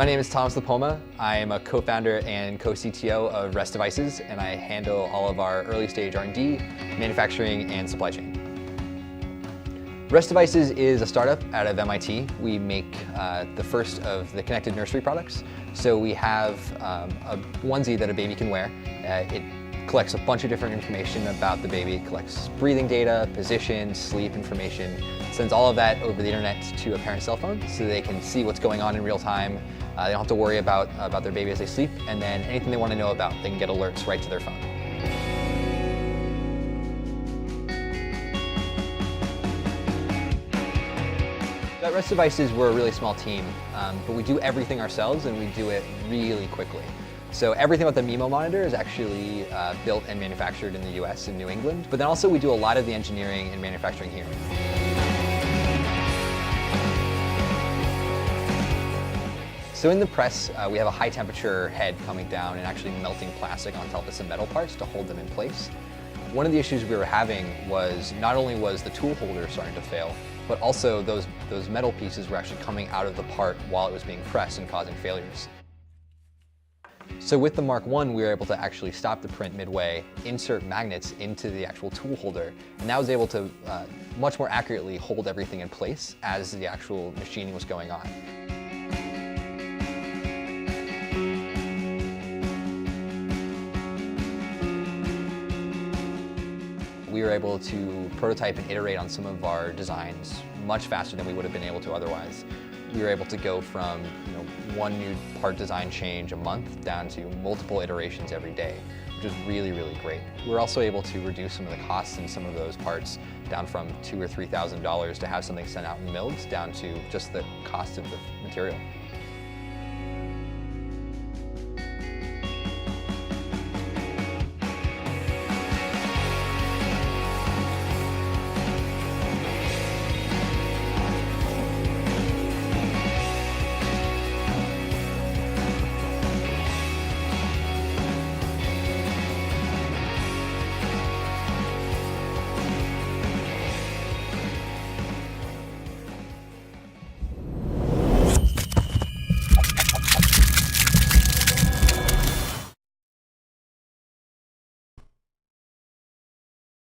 My name is Thomas Lapoma. I am a co-founder and co-CTO of Rest Devices, and I handle all of our early stage R&D, manufacturing, and supply chain. Rest Devices is a startup out of MIT. We make the first of the connected nursery products. So we have a onesie that a baby can wear. It collects a bunch of different information about the baby. It collects breathing data, position, sleep information, sends all of that over the internet to a parent's cell phone so they can see what's going on in real time. They don't have to worry about their baby as they sleep, and then anything they want to know about, they can get alerts right to their phone. At Rest Devices, we're a really small team, but we do everything ourselves and we do it really quickly. So everything about the Mimo monitor is actually built and manufactured in the US in New England, but then also we do a lot of the engineering and manufacturing here. So in the press, we have a high temperature head coming down and actually melting plastic on top of some metal parts to hold them in place. One of the issues we were having was not only was the tool holder starting to fail, but also those metal pieces were actually coming out of the part while it was being pressed and causing failures. So with the Mark I, we were able to actually stop the print midway, insert magnets into the actual tool holder, and that was able to much more accurately hold everything in place as the actual machining was going on. We were able to prototype and iterate on some of our designs much faster than we would have been able to otherwise. We were able to go from one new part design change a month down to multiple iterations every day, which is really, really great. We're also able to reduce some of the costs in some of those parts down from $2,000 or $3,000 to have something sent out in mills down to just the cost of the material.